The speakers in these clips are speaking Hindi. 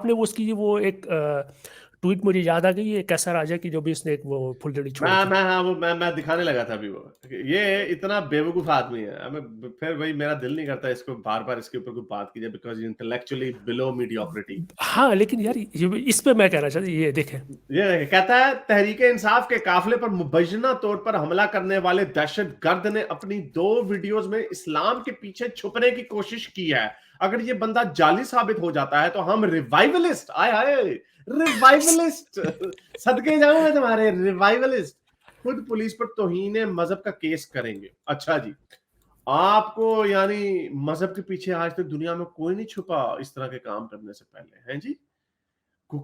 आपने वो उसकी वो एक ट्वीट मुझे याद आ गई है, कैसा राजा की, जो भी उसने एक वो फुलझड़ी छोड़ी थी। मैं दिखाने लगा था अभी वो, ये इतना बेवकूफ आदमी है। हमें फिर भाई मेरा दिल नहीं करता इसको बार बार इसके ऊपर कोई बात की जाए, बिकॉज इंटेलेक्चुअली बिलो मीडियोक्रिटी। हाँ, लेकिन यार इस पे मैं कहना चाहता, ये देखें। ये कहता है, तहरीके इंसाफ के काफिले पर मुबैना तौर पर हमला करने वाले दहशत गर्द ने अपनी 2 वीडियोस में इस्लाम के पीछे छुपने की कोशिश की है। अगर ये बंदा जाली साबित हो जाता है तो हम रिवाइवलिस्ट, आए हाय रिवाइवलिस्ट, सदके जाऊं मैं तुम्हारे रिवाइवलिस्ट, खुद पुलिस पर तौहीन मजहब का केस करेंगे। अच्छा जी, आपको यानी मजहब के पीछे आज तक दुनिया में कोई नहीं छुपा इस तरह के काम करने से पहले, हैं जी?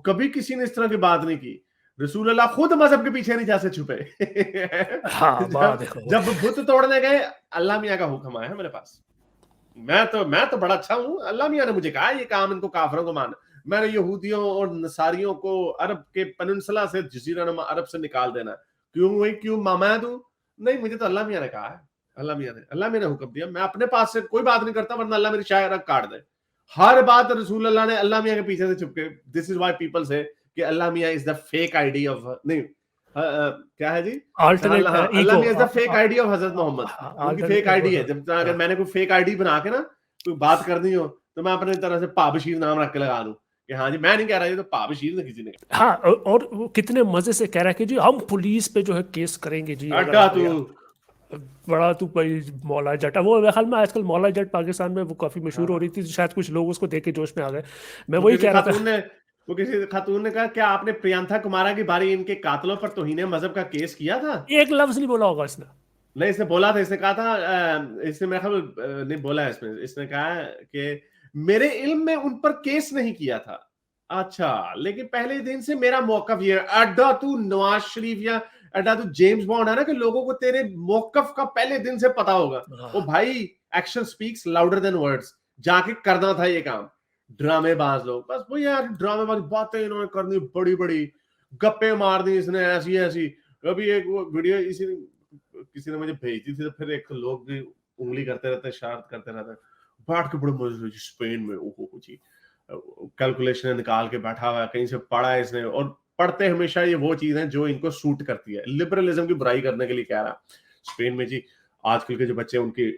कभी किसी ने इस तरह की बात नहीं की। रसूल अल्लाह खुद मजहब के पीछे नहीं जा से छुपे। हाँ, वाह देखो। जब बुत तोड़ने गए, अल्लाह मियाँ का हुक्म आया है मेरे पास, मैं तो बड़ा अच्छा हूं, अल्लाह मियाँ ने मुझे कहा ये काम इनको काफिरों को मान, मैंने यहूदियों और नसारियों को अरब के पेनिनसुला से, जजीरा नुमा अरब से निकाल देना। क्यों भाई, क्यों मामा तू? नहीं, मुझे तो अल्लाह मियाँ ने कहा है, अल्लाह मियाँ ने हुक्म दिया, मैं अपने पास से कोई बात नहीं करता, वरना अल्लाह मेरी शायर काट दे। हर बात रसूल अल्लाह ने अल्लाह मियाँ के पीछे से छुप के, दिस इज व्हाई पीपल से कि अल्लाह मियाँ is the fake ID of, नहीं क्या है जी, अल्टरनेट अल्लाह ईगो, मियाँ is the fake ID of हजरत मोहम्मद। उनकी फेक अल्टरनेट आईडी है। जब अगर मैंने कोई फेक आईडी बना के ना कोई बात करनी हो, तो मैं अपने तरह से पाबशीर नाम रख के लगा दूं कि हाँ जी, मैं नहीं कह रहा, ये तो पाबशीर ने किसी ने कहा। हाँ, और वो कितने मजे से कह रहा है कि जी हम पुलिस पे जो है केस करेंगे जी, अगर अड्डा आपने तू, बड़ा तू भाई मौला जट। वो मेरे ख्याल में आजकल मौला जट पाकिस्तान में वो काफी मशहूर हो रही हाँ, थी, शायद कुछ लोग उसको देख के जोश में आ गए। मैं वो वही किसी कह रहा था। खातून ने वो किसी खातून ने कहा, क्या आपने प्रियंका कुमारा की बारी इनके कातलों पर तौहीन मजहब का केस किया था? एक लफ्ज नहीं बोला होगा इसने। नहीं, इसने बोला था, इसने कहा था, इसने मेरे ख्याल नहीं बोला है इसमें, इसने कहा है कि मेरे इल्म में उन पर केस नहीं किया था। अच्छा, लेकिन पहले दिन से मेरा मौकफ ये, अड्डा तू नवाज शरीफ या अड्डा तू जेम्स बॉन्ड है ना, कि लोगों को तेरे मौकफ का पहले दिन से पता होगा। ओ हाँ, भाई, action speaks louder than words, जाके करना था ये काम। ड्रामेबाज लोग, बस वो यार ड्रामेबाज बातें इन्होंने करनी बड़ी बड़ी, गप्पे मार दी इसने ऐसी ऐसी। कभी एक वो वीडियो इसी किसी ने मुझे भेज दी थी, तो फिर एक लोग भी उंगली करते रहते, शरारत करते रहते, बैठ के बड़े मजे से स्पेन में, ओहो जी, कैलकुलेशन निकाल के बैठा हुआ है, कहीं से पढ़ा है इसने, और पढ़ते हमेशा ये वो चीज है जो इनको सूट करती है, लिबरलिज्म की बुराई करने के लिए कह रहा। स्पेन में जी आजकल के जो बच्चे, उनकी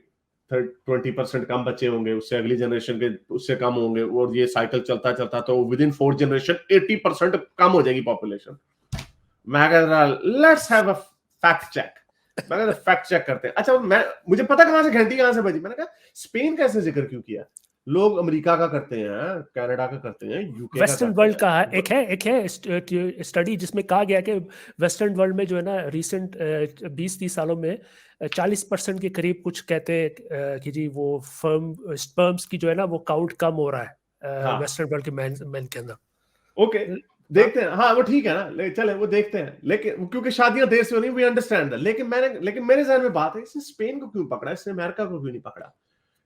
20% कम बच्चे होंगे, उससे अगली जनरेशन के उससे कम होंगे, और ये साइकिल चलता चलता तो विद इन 4 जनरेशन 80% कम हो जाएगी पॉपुलेशन। मैं कह रहा let's have a fact check, मैंने कहा फैक्ट चेक करते हैं। अच्छा, मुझे पता कहां से घंटी कहां से बजी, मैंने कहा स्पेन का ऐसे जिक्र क्यों किया? लोग अमेरिका का करते हैं, कनाडा का करते हैं, यूके का वेस्टर्न करते वर्ल्ड का है, हैं। एक है स्टडी जिसमें कहा गया कि वेस्टर्न वर्ल्ड में जो है ना, रिसेंट 20-30 सालों में 40% के करीब कुछ कहते हैं कि जी वो स्पर्म्स की जो है ना वो काउंट कम हो रहा है हाँ, वेस्टर्न वर्ल्ड के मैन के अंदर। ओके, हाँ, देखते हैं, हाँ वो ठीक है ना, चले वो देखते हैं, लेकिन क्योंकि शादियां देर से हो रही, वी अंडरस्टैंड दैट, लेकिन मेरे जहन में बात है, इसने स्पेन को क्यों पकड़ा, इसने अमेरिका को क्यों नहीं पकड़ा?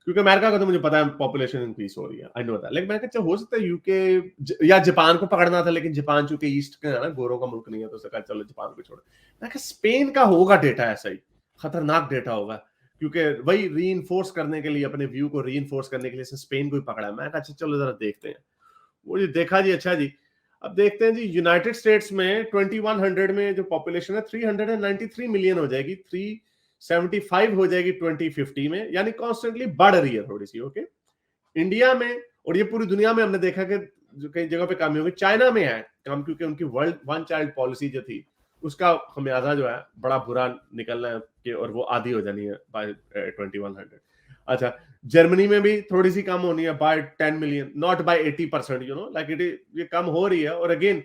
क्योंकि अमेरिका का तो मुझे पता है पॉपुलेशन इंक्रीज हो रही है, आई नो दैट, लेकिन मैंने कहा हो सकता है यूके या जापान को पकड़ना था, लेकिन जापान चूंकि ईस्ट का है ना, गोरों का मुल्क नहीं है, तो उसने कहा चलो जापान को छोड़। मैं कहा स्पेन का होगा डेटा ऐसा ही, खतरनाक डेटा होगा, क्योंकि वही री करने के लिए, अपने व्यू को री करने के लिए इसने स्पेन को ही पकड़ा। मैं कहा अच्छा चलो जरा देखते हैं। वो जी देखा जी, अच्छा जी, अब देखते हैं जी, यूनाइटेड स्टेट्स में 2100 में जो पॉपुलेशन है 393 मिलियन हो जाएगी, 375 हो जाएगी 2050 में, यानी कॉन्स्टेंटली बढ़ रही है थोड़ी सी। ओके, इंडिया में और ये पूरी दुनिया में हमने देखा कि जो कई जगह पे कमी होगी, चाइना में है कम, क्योंकि उनकी वर्ल्ड वन चाइल्ड पॉलिसी जो थी, उसका खमियाजा जो है बड़ा बुरा निकलना है कि, और वो आधी हो जानी है बाय 2100। अच्छा, जर्मनी में भी थोड़ी सी कम होनी है by 10 million, not by 80%, you know like it, ये कम हो रही है। और अगेन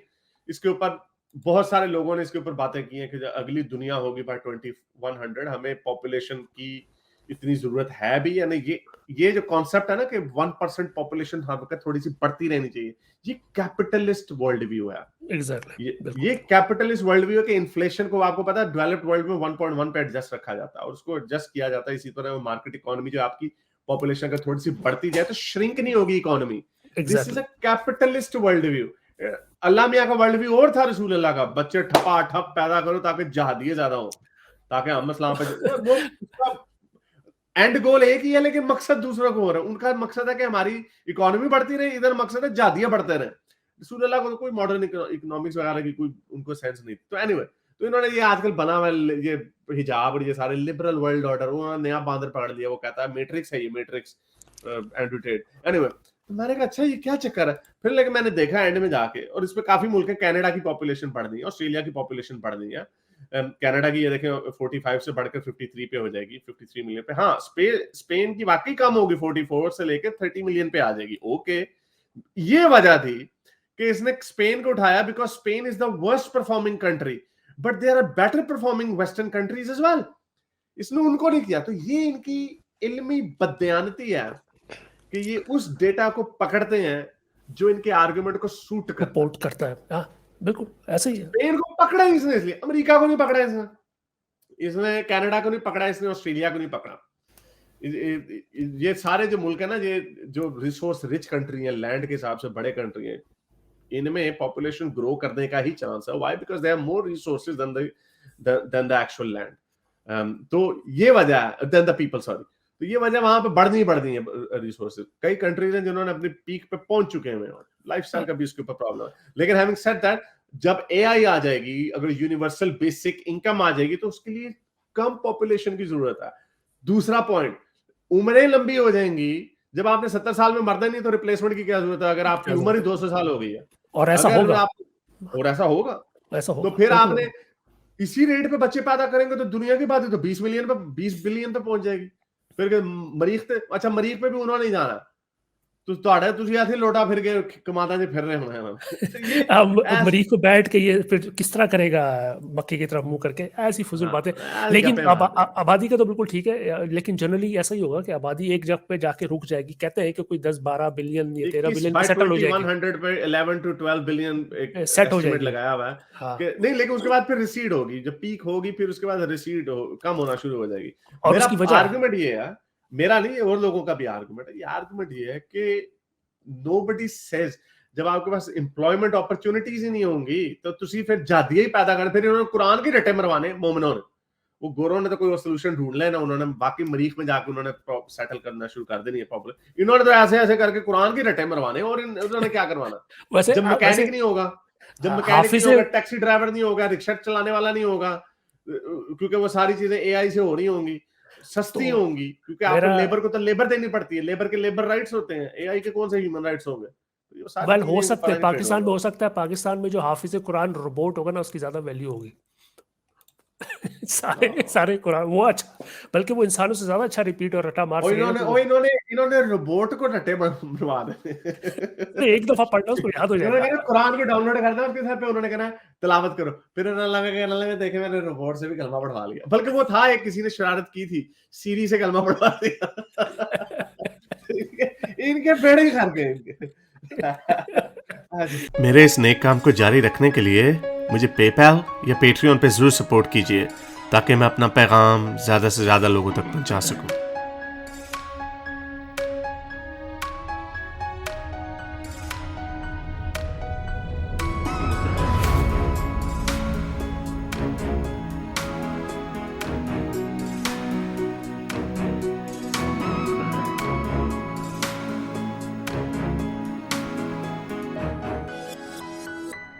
इसके ऊपर बहुत सारे लोगों ने इसके ऊपर बातें की हैं कि जब अगली दुनिया होगी बाय 2100, हमें पॉपुलेशन की इतनी जरूरत है भी या नहीं। ये जो कॉन्सेप्ट है ना कि 1% पॉपुलेशन हर वक्त थोड़ी सी बढ़ती रहनी चाहिए, ये कैपिटलिस्ट वर्ल्ड व्यू है। एग्जैक्टली, बिल्कुल। ये कैपिटलिस्ट वर्ल्ड व्यू है कि इन्फ्लेशन को आपको पता है डेवलप्ड वर्ल्ड में 1.1 पे एडजस्ट रखा जाता है, और उसको एडजस्ट किया जाता है इसी तरह मार्केट इकोनॉमी, जो आपकी पॉपुलेशन अगर थोड़ी सी बढ़ती जाए तो श्रिंक नहीं होगी economy. This is a exactly. Capitalist world view. Allah मियाँ का वर्ल्ड व्यू और था, रसूल अल्लाह का बच्चे ठपा ठप पैदा करो ताकि जहादिये ज्यादा हो, ताकि हम इस्लाम पे वो एंड गोल एक ही है, लेकिन मकसद दूसरा को हो रहा है। उनका मकसद है कि हमारी इकोनॉमी बढ़ती रहे, इधर मकसद है जहादिया बढ़ते रहे। रसूलुल्लाह को तो कोई मॉडर्न इकोनॉमिक्स वगैरह की कोई उनको सेंस नहीं थी। तो एनीवे, तो इन्होंने ये आजकल बना हुआ ये हिजाब और ये सारे लिबरल वर्ल्ड ऑर्डर, उन्होंने नया बांदर पकड़ लिया, वो कहता है मैट्रिक्स है, ये मैट्रिक्स एंड्रू टेट। एनीवे, तो मैंने कहा अच्छा ये क्या चक्कर है, फिर लेकिन मैंने देखा एंड में जाके, और इसमें काफी मुल्क है, कनाडा की पॉपुलेशन बढ़ रही है, ऑस्ट्रेलिया की पॉपुलेशन बढ़ रही है, कनाडा की ये देखें 45 से बढ़कर 53 पे हो जाएगी, 53 मिलियन पे। हाँ, स्पेन की वाकई कम होगी, 44 से लेकर 30 मिलियन पे आ जाएगी। ओके, ये वजह थी कि इसने स्पेन को उठाया because Spain is the worst performing country, but there are better performing western countries as well. इसने उनको नहीं किया। तो ये इनकी इल्मी बदयानती है कि ये उस डेटा को पकड़ते हैं जो इनके आर्गुमेंट को सूट सपोर्ट करता है। हाँ, बिल्कुल ऐसे ही है। स्पेन को पकड़ा ही इसने, इसलिए अमेरिका को नहीं पकड़ा इसने कनाडा को नहीं पकड़ा इसने, ऑस्ट्रेलिया को नहीं पकड़ा। ये सारे जो मुल्क है ना, ये जो रिसोर्स रिच कंट्री है, लैंड के हिसाब से बड़े कंट्री है, इनमें पॉपुलेशन ग्रो करने का ही चांस है। Why? Because they have more resources than the actual land. तो ये वजह है, देन द पीपल, सॉरी। तो ये वजह वहां पे बढ़नी है रिसोर्सेज। कई कंट्रीज हैं जिन्होंने अपनी पीक पे पहुंच चुके हैं, और लाइफस्टाइल का भी इसके ऊपर प्रॉब्लम है। लेकिन हैविंग सेड दैट, जब एआई आ जाएगी, अगर यूनिवर्सल बेसिक इनकम आ जाएगी, तो उसके लिए कम पॉपुलेशन की जरूरत है। दूसरा पॉइंट, उम्रें लंबी हो जाएंगी। जब आपने 70 साल में मरना नहीं, तो रिप्लेसमेंट की क्या जरूरत है, अगर आपकी उम्र ही 200 साल हो गई है। और ऐसा होगा, और ऐसा होगा, तो फिर आपने इसी रेट पे बच्चे पैदा करेंगे तो दुनिया की बात है, तो 20 बिलियन पे पहुंच जाएगी। फिर मरीख पे, अच्छा मरीख पे भी उन्होंने नहीं जाना, तो तुझे ऐसे लोटा फिर के कमाता जी फिर रहे होंगे। मरीख को बैठ के ये फिर किस तरह करेगा मक्के की तरफ मुंह करके, ऐसी फजूल बातें। लेकिन आबादी का तो बिल्कुल ठीक है, लेकिन जनरली ऐसा ही होगा कि आबादी एक जगह पे जाके रुक जाएगी। कहते हैं कि कोई 10-12 बिलियन या 13 बिलियन पे सेटल हो जाएगी। 100 पे 11 to 12 बिलियन एक सेट हो जाएगी, लगाया हुआ है। हाँ। नहीं, लेकिन उसके बाद फिर रिसीड होगी, जब पीक होगी फिर उसके बाद रिसीड कम होना शुरू हो जाएगी। और उसकी वजह आर्गुमेंट ये है, मेरा नहीं, और लोगों का भी आर्गुमेंट है। ये आर्गुमेंट ये है कि nobody says, जब आपके पास एम्प्लॉयमेंट अपॉर्चुनिटीज ही नहीं होंगी, तो तुसी फिर जादिया ही पैदा करना। फिर इन्होंने कुरान के रट्टे मरवाने मोमिनों ने, वो गोरों ने तो कोई सोल्यूशन ढूंढ लेना, उन्होंने बाकी मरीख में जाकर उन्होंने सेटल करना शुरू कर देनी है पॉपुलर। इन्होंने तो ऐसे ऐसे करके कुरान के रट्टे मरवाने, और उन्होंने क्या करवाना। वैसे जब मैकेनिक नहीं होगा, टैक्सी ड्राइवर नहीं होगा, रिक्शा चलाने वाला नहीं होगा, क्योंकि वो सारी चीजें एआई से हो रही होंगी, सस्ती होंगी, क्योंकि आपको लेबर को तो लेबर देनी पड़ती है, लेबर के लेबर राइट्स होते हैं, एआई के कौन से ह्यूमन राइट्स होंगे। वेल हो सकता है पाकिस्तान में, हो सकता है पाकिस्तान में जो हाफिज कुरान रोबोट होगा ना, उसकी ज्यादा वैल्यू होगी। सारे कुरान वो अच्छा, बल्कि वो इंसानों से ज्यादा अच्छा रिपीट और रटा मार सकेगा। इन्होंने रोबोट को रट्टे बनवा दे। एक दफा पढ़ना उसको याद हो जाएगा। कुरान को डाउनलोड करना, उसके साथ पे उन्होंने कहना तिलावत करो, फिर उन्होंने देखे मैंने रोबोट से भी कलमा पढ़वा लिया। बल्कि वो था एक, किसी ने शरारत की थी, सीरी से कलमा पढ़वा दिया। इनके पेड़ ही खर गए। मेरे इस नेक काम को जारी रखने के लिए मुझे पेपैल या पेट्रियन पे जरूर सपोर्ट कीजिए, ताकि मैं अपना पैगाम ज्यादा से ज्यादा लोगों तक पहुंचा सकूं।